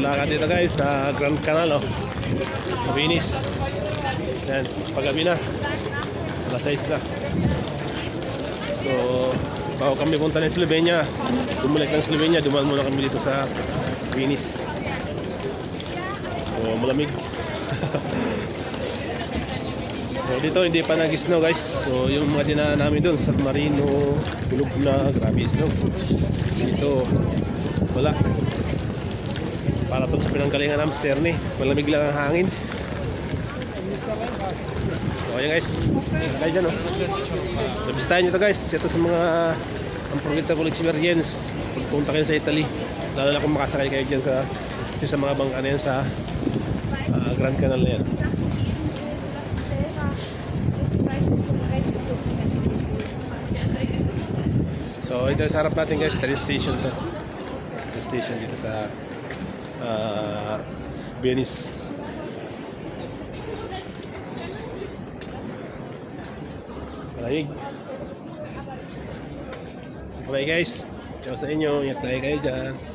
lakad dito guys sa Grand Canal, oh. Venice. Yan, paggabi na. Alas 6 na. So, bago kami punta ng Slovenia, bumalik ng Slovenia, dumaan muna kami dito sa Venice. So, malamig. So, dito hindi pa nag-snow guys. So, yung mga dinaan namin doon, San Marino, tulog na, grabe snow. Dito, wala. Para to sa pinanggalingan ng Amsterdam, malamig lang ang hangin. So ayan guys, tayo dyan, oh. So bisitahin nyo ito guys. Ito sa mga unforgettable experience pagpunta kayo sa Italy, lalo na kung makasakay kayo dyan sa mga bangka na yan sa Grand Canal na yan. So ito sa harap natin guys, train station to. Train station dito sa Venice. Malamig. Bye guys. Ciao sa inyo. Ingat tayo kayo dyan.